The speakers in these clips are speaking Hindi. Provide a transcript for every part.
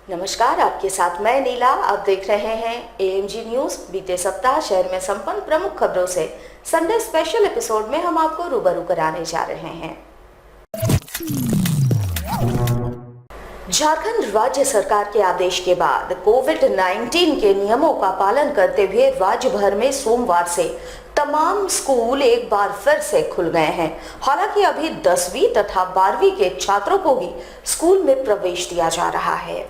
नमस्कार, आपके साथ मैं नीला। आप देख रहे हैं एएमजी न्यूज। बीते सप्ताह शहर में संपन्न प्रमुख खबरों से संडे स्पेशल एपिसोड में हम आपको रूबरू कराने जा रहे हैं। झारखंड राज्य सरकार के आदेश के बाद कोविड-19 के नियमों का पालन करते हुए राज्य भर में सोमवार से तमाम स्कूल एक बार फिर से खुल गए हैं। हालांकि अभी 10वीं तथा 12वीं के छात्रों को ही स्कूल में प्रवेश दिया जा रहा है।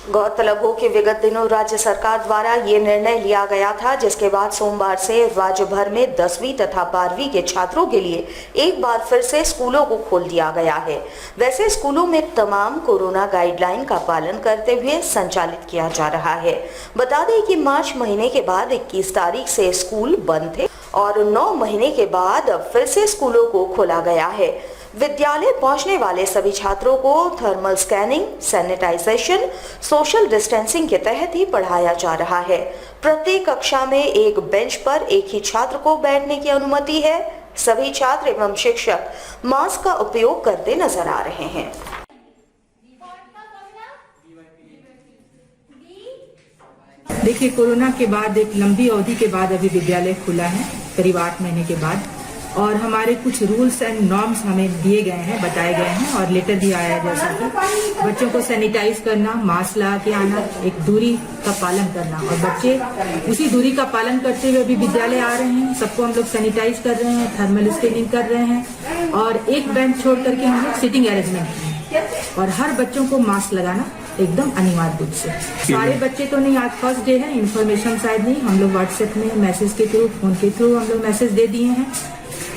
गौरतलब हो कि विगत दिनों राज्य सरकार द्वारा ये निर्णय लिया गया था, जिसके बाद सोमवार से राज्य भर में 10वीं तथा 12वीं के छात्रों के लिए एक बार फिर से स्कूलों को खोल दिया गया है। वैसे स्कूलों में तमाम कोरोना गाइडलाइन का पालन करते हुए संचालित किया जा रहा है। बता दें कि मार्च महीने के बाद 21 तारीख से स्कूल बंद थे और 9 महीने के बाद अब फिर से स्कूलों को खोला गया है। विद्यालय पहुंचने वाले सभी छात्रों को thermal scanning, sanitization, social distancing के तहत ही पढ़ाया जा रहा है। प्रत्येक कक्षा में एक बेंच पर एक ही छात्र को बैठने की अनुमति है। सभी छात्र एवं शिक्षक मास्क का उपयोग करते नजर आ रहे हैं। देखिए, कोरोना के बाद एक लंबी अवधि के बाद अभी विद्यालय खुला है, करीब 8 महीने के बाद, और हमारे कुछ रूल्स एंड नॉर्म्स हमें दिए गए हैं, बताए गए हैं और लेटर भी आया है, जैसा कि बच्चों को सैनिटाइज करना, मास्क लगा के आना, एक दूरी का पालन करना, और बच्चे उसी दूरी का पालन करते हुए अभी विद्यालय आ रहे हैं। सबको हम लोग सैनिटाइज कर रहे हैं, थर्मल स्कैनिंग कर रहे हैं और एक बेंच छोड़ करके हम लोग सिटिंग अरेंजमेंट किए और हर बच्चों को मास्क लगाना एकदम अनिवार्य रूप से। सारे बच्चे तो नहीं, आज फर्स्ट डे है, इन्फॉर्मेशन शायद नहीं, हम लोग व्हाट्सएप में मैसेज के थ्रू, फोन के थ्रू हम लोग मैसेज दे दिए हैं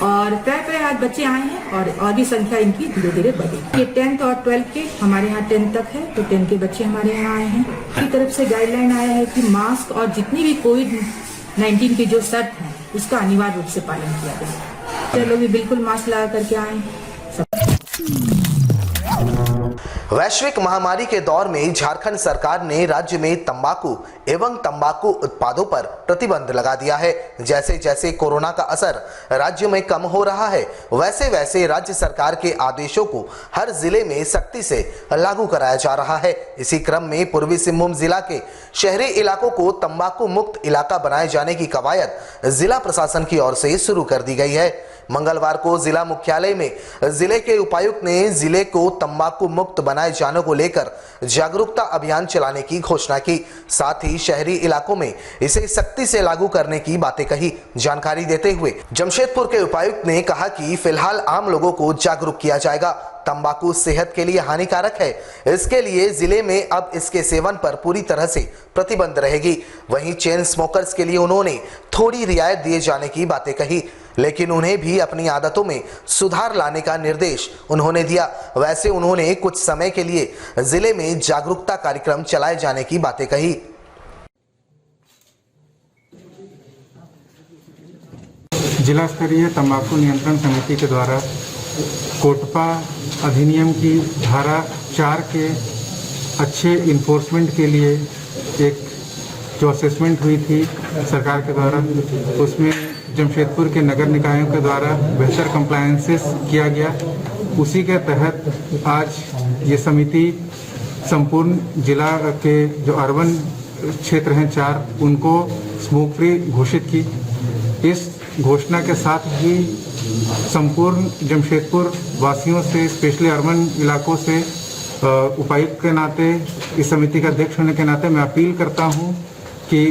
और प्राय आज बच्चे आए हैं और भी संख्या इनकी धीरे धीरे बढ़ेगी। ये 10th और 12th के हमारे यहाँ 10th तक है, तो 10 के बच्चे हमारे यहाँ आए हैं। की तरफ से गाइडलाइन आया है कि मास्क और जितनी भी कोविड-19 की जो शर्त है उसका अनिवार्य रूप से पालन किया जाए। चलो भी बिल्कुल मास्क लगा करके आए हैं। वैश्विक महामारी के दौर में झारखंड सरकार ने राज्य में तंबाकू एवं तंबाकू उत्पादों पर प्रतिबंध लगा दिया है। जैसे जैसे कोरोना का असर राज्य में कम हो रहा है, वैसे वैसे राज्य सरकार के आदेशों को हर जिले में सख्ती से लागू कराया जा रहा है। इसी क्रम में पूर्वी सिंहभूम जिला के शहरी इलाकों को तंबाकू मुक्त इलाका बनाए जाने की कवायद जिला प्रशासन की ओर से शुरू कर दी गई है। मंगलवार को जिला मुख्यालय में जिले के उपायुक्त ने जिले को तंबाकू मुक्त बनाए जाने को लेकर जागरूकता अभियान चलाने की घोषणा की। साथ ही शहरी इलाकों में इसे सख्ती से लागू करने की बातें कही। जानकारी देते हुए जमशेदपुर के उपायुक्त ने कहा कि फिलहाल आम लोगों को जागरूक किया जाएगा। तंबाकू सेहत के लिए हानिकारक है, इसके लिए जिले में अब इसके सेवन पर पूरी तरह से प्रतिबंध रहेगी। वहीं चेन स्मोकर्स के लिए उन्होंने थोड़ी रियायत दिए जाने की बातें कही, लेकिन उन्हें भी अपनी आदतों में सुधार लाने का निर्देश उन्होंने दिया। वैसे उन्होंने कुछ समय के लिए जिले में जागरूकता कार्यक्रम चलाए जाने की बातें कही। जिला स्तरीय तंबाकू नियंत्रण समिति के द्वारा कोटपा अधिनियम की धारा 4 के अच्छे इन्फोर्समेंट के लिए एक जो असेसमेंट हुई थी सरकार के द्वारा, उसमें जमशेदपुर के नगर निकायों के द्वारा बेहतर कंप्लायंसेस किया गया। उसी के तहत आज ये समिति संपूर्ण जिला के जो अर्बन क्षेत्र हैं 4, उनको स्मोक फ्री घोषित की। इस घोषणा के साथ ही संपूर्ण जमशेदपुर वासियों से, स्पेशली अर्बन इलाकों से उपायुक्त के नाते, इस समिति का अध्यक्ष होने के नाते मैं अपील करता हूं कि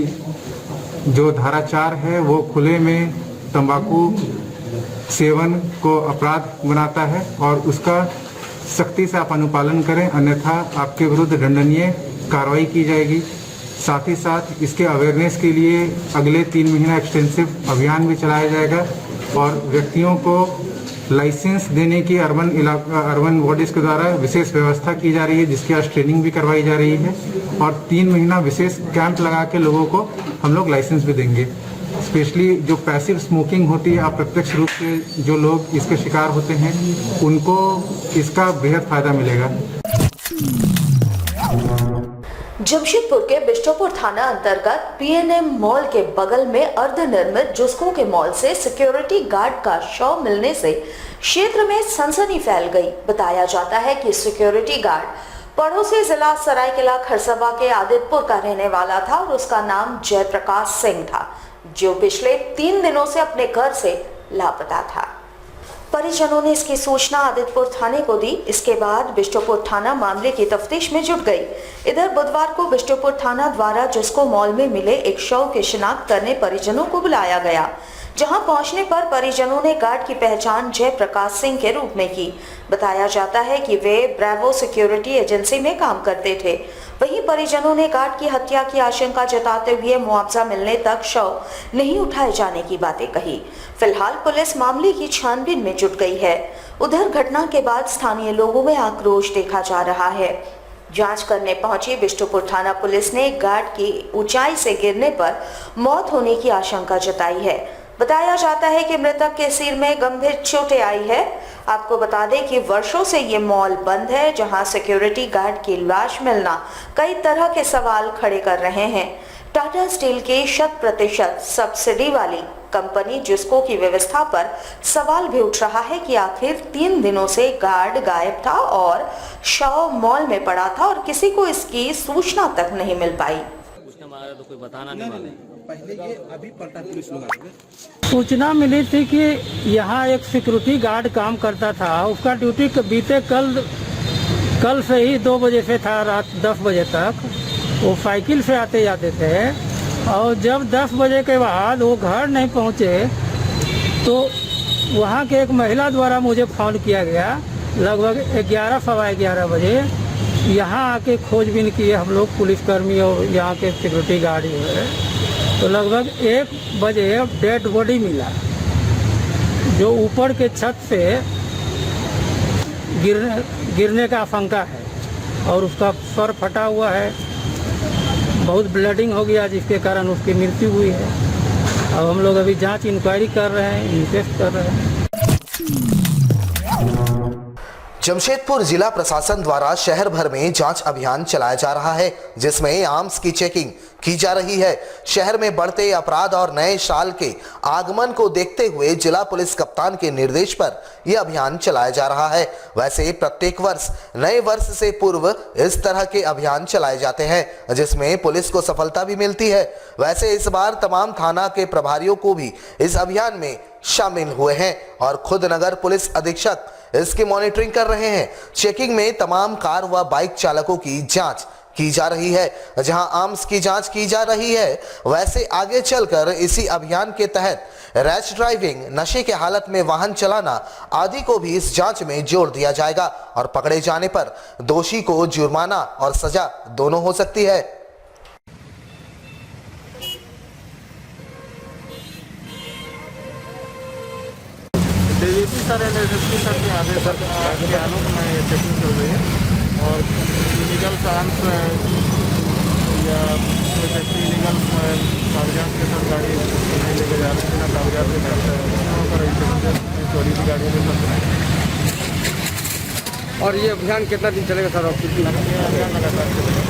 जो धारा 4 है वो खुले में तंबाकू सेवन को अपराध बनाता है और उसका सख्ती से आप अनुपालन करें, अन्यथा आपके विरुद्ध दंडनीय कार्रवाई की जाएगी। साथ ही साथ इसके अवेयरनेस के लिए अगले 3 महीना एक्सटेंसिव अभियान भी चलाया जाएगा और व्यक्तियों को लाइसेंस देने की अर्बन बॉडीज के द्वारा विशेष व्यवस्था की जा रही है, जिसकी आज ट्रेनिंग भी करवाई जा रही है और 3 महीना विशेष कैंप लगा के लोगों को हम लोग लाइसेंस भी देंगे। स्पेशली जो पैसिव स्मोकिंग होती है, अप्रत्यक्ष रूप से जो लोग इसके शिकार होते हैं, उनको इसका बेहद फायदा मिलेगा। जमशेदपुर के बिष्टुपुर थाना अंतर्गत पीएनएम मॉल के बगल में अर्धनिर्मित जुस्को के मॉल से सिक्योरिटी गार्ड का शव मिलने से क्षेत्र में सनसनी फैल गई। बताया जाता है कि सिक्योरिटी गार्ड पड़ोसी जिला सरायकेला खरसवा के आदितपुर का रहने वाला था और उसका नाम जयप्रकाश सिंह था, जो पिछले 3 दिनों से अपने घर से लापता था। परिजनों ने इसकी सूचना आदितपुर थाने को दी। इसके बाद बिष्टुपुर थाना मामले की तफ्तीश में जुट गई। इधर बुधवार को बिष्टुपुर थाना द्वारा जिसको मॉल में मिले एक शव की शिनाख्त करने परिजनों को बुलाया गया, जहां पहुंचने पर परिजनों ने गार्ड की पहचान जयप्रकाश सिंह के रूप में की। बताया जाता है कि वे ब्रेवो सिक्योरिटी एजेंसी में काम करते थे। वहीं परिजनों ने गार्ड की हत्या की आशंका जताते हुए मुआवजा मिलने तक शव नहीं उठाए जाने की बातें कही। फिलहाल पुलिस मामले की छानबीन में जुट गई है। उधर घटना के बाद स्थानीय लोगों में आक्रोश देखा जा रहा है। जांच करने पहुंची बिष्टुपुर थाना पुलिस ने गार्ड की ऊंचाई से गिरने पर मौत होने की आशंका जताई है। बताया जाता है कि मृतक के सिर में गंभीर चोटें आई है। आपको बता दें कि वर्षों से ये मॉल बंद है, जहां सिक्योरिटी गार्ड की लाश मिलना कई तरह के सवाल खड़े कर रहे हैं। टाटा स्टील की 100% सब्सिडी वाली कंपनी जिसको की व्यवस्था पर सवाल भी उठ रहा है कि आखिर 3 दिनों से गार्ड गायब था और शव मॉल में पड़ा था और किसी को इसकी सूचना तक नहीं मिल पाई। उसने मारा तो कोई बताना नहीं वाले। पहले ये अभी पलटा पुलिस लोग आए। सूचना मिली थी कि यहाँ एक सिक्योरिटी गार्ड काम करता था। उसका ड्यूटी बीते कल से ही 2 बजे से था रात 10 बजे तक। वो साइकिल से आते जाते थे और जब 10 बजे के बाद वो घर नहीं पहुँचे तो वहाँ के एक महिला द्वारा मुझे फ़ोन किया गया। लगभग 11 सवा 11 बजे यहाँ आके खोजबीन किए हम लोग पुलिसकर्मी और यहाँ के सिक्योरिटी गार्ड जो है, तो लगभग 1 बजे डेड बॉडी मिला जो ऊपर के छत से गिरने का आशंका है और उसका सर फटा हुआ है, बहुत ब्लीडिंग हो गया जिसके कारण उसकी मृत्यु हुई है। अब हम लोग अभी जांच इंक्वायरी कर रहे हैं, इन्वेस्ट कर रहे हैं। जमशेदपुर जिला प्रशासन द्वारा शहर भर में जांच अभियान चलाया जा रहा है, जिसमें आर्म्स की चेकिंग की जा रही है। शहर में बढ़ते अपराध और नए साल के आगमन को देखते हुए जिला पुलिस कप्तान के निर्देश पर यह अभियान चलाया जा रहा है। वैसे प्रत्येक वर्ष नए वर्ष से पूर्व इस तरह के अभियान चलाए जाते हैं, जिसमें पुलिस को सफलता भी मिलती है। वैसे इस बार तमाम थाना के प्रभारियों को भी इस अभियान में शामिल हुए हैं और खुद नगर पुलिस अधीक्षक इसकी मॉनिटरिंग कर रहे हैं। चेकिंग में तमाम कार व बाइक चालकों की जांच की जा रही है। जहां आर्म्स की जांच की जा रही है, वैसे आगे चलकर इसी अभियान के तहत रैश ड्राइविंग, नशे के हालत में वाहन चलाना आदि को भी इस जांच में जोड़ दिया जाएगा और पकड़े जाने पर दोषी को जुर्माना और सजा दोनों हो सकती है। डीवीपी सर एसएसपी सर के आदेश के अनुरूप में ये चेकिंग चल रही है और इलीगल आर्म्स या कोई व्यक्ति इलीगल कागजात के साथ गाड़ी नहीं लेके जा रहे बिना कागजात के चोरी की गाड़ियों के साथ। और ये अभियान कितना दिन चलेगा सर? ये अभियान लगातार चलेगा।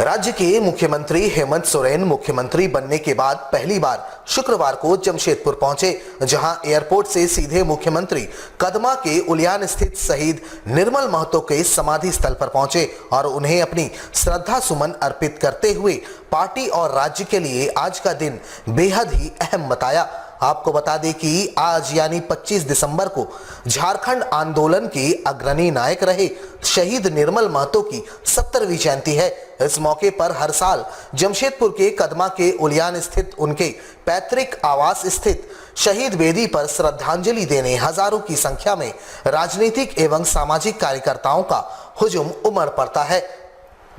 राज्य के मुख्यमंत्री हेमंत सोरेन मुख्यमंत्री बनने के बाद पहली बार शुक्रवार को जमशेदपुर पहुंचे, जहां एयरपोर्ट से सीधे मुख्यमंत्री कदमा के उलियान स्थित शहीद निर्मल महतो के समाधि स्थल पर पहुंचे और उन्हें अपनी श्रद्धा सुमन अर्पित करते हुए पार्टी और राज्य के लिए आज का दिन बेहद ही अहम बताया। आपको बता दें कि आज यानी 25 दिसंबर को झारखंड आंदोलन के अग्रणी नायक रहे शहीद निर्मल महतो की 70वीं जयंती है। इस मौके पर हर साल जमशेदपुर के कदमा के उलियान स्थित उनके पैतृक आवास स्थित शहीद वेदी पर श्रद्धांजलि देने हजारों की संख्या में राजनीतिक एवं सामाजिक कार्यकर्ताओं का हुजूम उमड़ पड़ता है।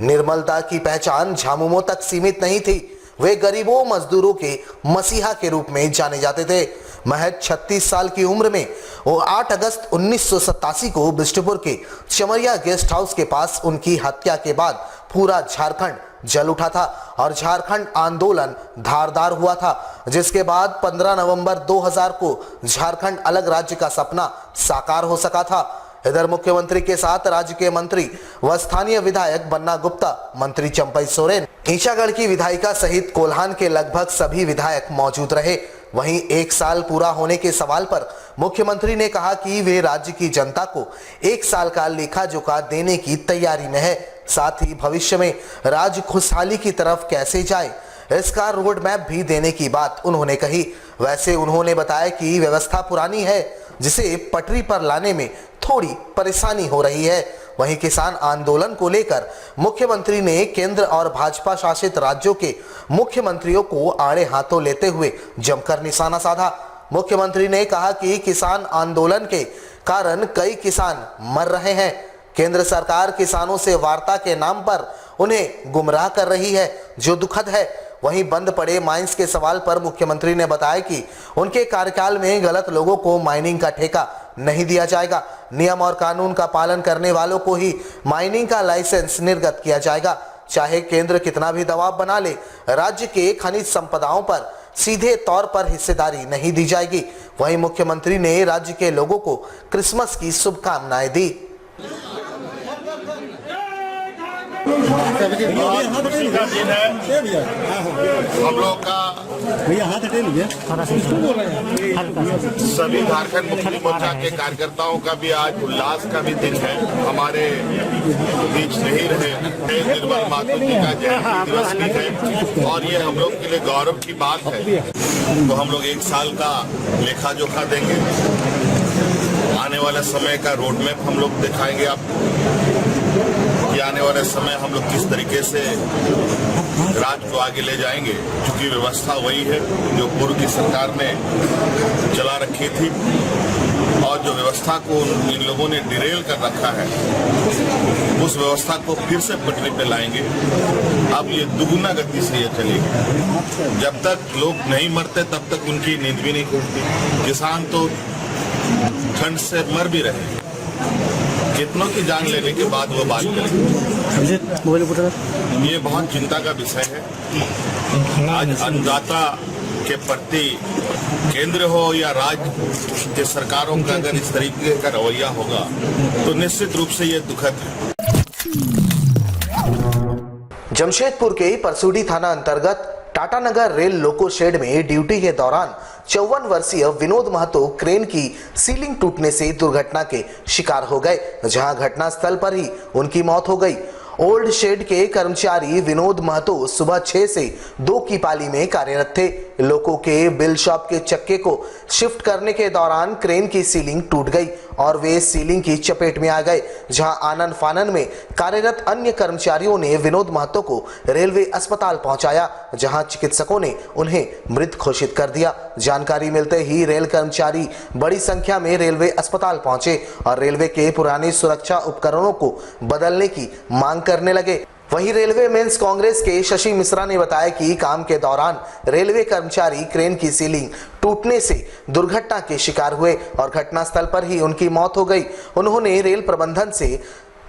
निर्मलता की पहचान झामुमो तक सीमित नहीं थी। वे गरीबों मजदूरों के मसीहा के रूप में जाने जाते थे। महज 36 साल की उम्र में वो 8 अगस्त 1987 को बिष्टुपुर के चमरिया गेस्ट हाउस के पास उनकी हत्या के बाद पूरा झारखंड जल उठा था और झारखंड आंदोलन धारदार हुआ था, जिसके बाद 15 नवंबर 2000 को झारखंड अलग राज्य का सपना साकार हो सका था। इधर मुख्यमंत्री के साथ राज्य के मंत्री व स्थानीय विधायक बन्ना गुप्ता, मंत्री चंपई सोरेन, ईचागढ़ की विधायिका सहित कोल्हान के लगभग सभी विधायक मौजूद रहे। वहीं 1 साल पूरा होने के सवाल पर मुख्यमंत्री ने कहा कि वे राज्य की जनता को 1 साल का लेखा जोखा देने की तैयारी में है। साथ ही भविष्य में राज्य खुशहाली की तरफ कैसे जाए, इसका रोड मैप भी देने की बात उन्होंने कही। वैसे उन्होंने बताया कि व्यवस्था पुरानी है, जिसे पटरी पर लाने में थोड़ी परेशानी हो रही है। वहीं किसान आंदोलन को लेकर मुख्यमंत्री ने केंद्र और भाजपा शासित राज्यों के मुख्यमंत्रियों को आड़े हाथों लेते हुए जमकर निशाना साधा। मुख्यमंत्री ने कहा कि किसान आंदोलन के कारण कई किसान मर रहे हैं। केंद्र सरकार किसानों से वार्ता के नाम पर उन्हें गुमराह कर रही है, जो दुखद है। वहीं बंद पड़े माइंस के सवाल पर मुख्यमंत्री ने बताया कि उनके कार्यकाल में गलत लोगों को माइनिंग का ठेका नहीं दिया जाएगा। नियम और कानून का पालन करने वालों को ही माइनिंग का लाइसेंस निर्गत किया जाएगा। चाहे केंद्र कितना भी दबाव बना ले, राज्य के खनिज संपदाओं पर सीधे तौर पर हिस्सेदारी नहीं दी जाएगी। वहीं मुख्यमंत्री ने राज्य के लोगों को क्रिसमस की शुभकामनाएं दी। खुशी का दिन है हम लोग का। सभी झारखंड मुक्ति मोर्चा के कार्यकर्ताओं का भी आज उल्लास का भी दिन है। हमारे बीच नहीं रहे निर्मल मातु जी का जयंती दिवस भी है और ये हम लोग के लिए गौरव की बात है। तो हम लोग 1 साल का लेखा जोखा देंगे। आने वाले समय का रोड मैप हम लोग दिखाएंगे आपको कि आने वाले समय हम लोग किस तरीके से राज्य को आगे ले जाएंगे, क्योंकि व्यवस्था वही है जो पूर्व की सरकार ने चला रखी थी और जो व्यवस्था को इन लोगों ने डिरेल कर रखा है, उस व्यवस्था को फिर से पटरी पे लाएंगे। अब ये दुगुना गति से ये चलेगी। जब तक लोग नहीं मरते तब तक उनकी नींद भी नहीं खुलती। किसान तो ठंड से मर भी रहे, कितनों की जान लेने के बाद वो बात करें। ये बहुत चिंता का विषय है। आज अन्नदाता के प्रति केंद्र हो या राज्य के सरकारों का अगर इस तरीके का रवैया होगा तो निश्चित रूप से ये दुखद है। जमशेदपुर के परसुडी थाना अंतर्गत टाटानगर रेल लोको शेड में ड्यूटी के दौरान 54 वर्षीय विनोद महतो क्रेन की सीलिंग टूटने से दुर्घटना के शिकार हो गए, जहां घटनास्थल पर ही उनकी मौत हो गई। ओल्ड शेड के कर्मचारी विनोद महतो सुबह 6 से 2 की पाली में कार्यरत थे। लोको के बिल शॉप के चक्के को शिफ्ट करने के दौरान क्रेन की सीलिंग टूट गई और वे सीलिंग की चपेट में आ गए, जहां आनन फानन में कार्यरत अन्य कर्मचारियों ने विनोद महतो को रेलवे अस्पताल पहुंचाया, जहां चिकित्सकों ने उन्हें मृत घोषित कर दिया। जानकारी मिलते ही रेल कर्मचारी बड़ी संख्या में रेलवे अस्पताल पहुंचे और रेलवे के पुराने सुरक्षा उपकरणों को बदलने की मांग करने लगे। वहीं रेलवे मेंस कांग्रेस के शशि मिश्रा ने बताया कि काम के दौरान रेलवे कर्मचारी क्रेन की सीलिंग टूटने से दुर्घटना के शिकार हुए और घटनास्थल पर ही उनकी मौत हो गई। उन्होंने रेल प्रबंधन से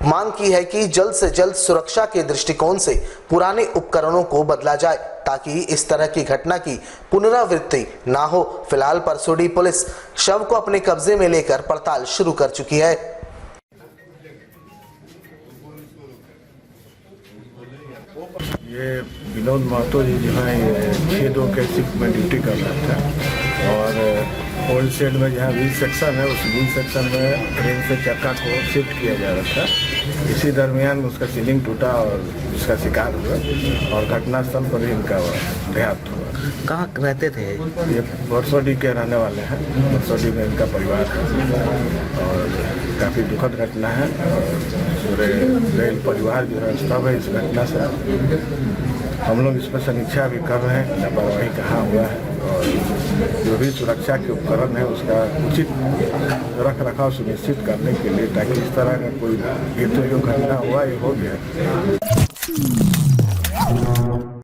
मांग की है कि जल्द से जल्द सुरक्षा के दृष्टिकोण से पुराने उपकरणों को बदला जाए, ताकि इस तरह की घटना की पुनरावृत्ति ना हो। फिलहाल परसुडी पुलिस शव को अपने कब्जे में लेकर पड़ताल शुरू कर चुकी है। ये विनोद महतो जी जो है 6-2 के शिफ्ट में ड्यूटी कर रहा था और ओल्ड शेड में जहाँ व्हील सेक्शन है, उस व्हील सेक्शन में ट्रेन से चक्का को शिफ्ट किया जा रहा था। इसी दरमियान उसका सीलिंग टूटा और उसका शिकार हुआ और घटनास्थल पर ही इनका देहांत हुआ। कहाँ रहते थे? ये परसोडी के रहने वाले हैं। परसोडी में इनका परिवार है और काफ़ी दुखद घटना है और पूरे रेल परिवार जो है सब है इस घटना से। हम लोग इस पर समीक्षा भी कर रहे हैं, लापरवाही कहाँ हुआ है और जो भी सुरक्षा के उपकरण है उसका उचित रख रखाव सुनिश्चित करने के लिए, ताकि इस तरह का कोई ये तो जो घटना हुआ ये हो गया।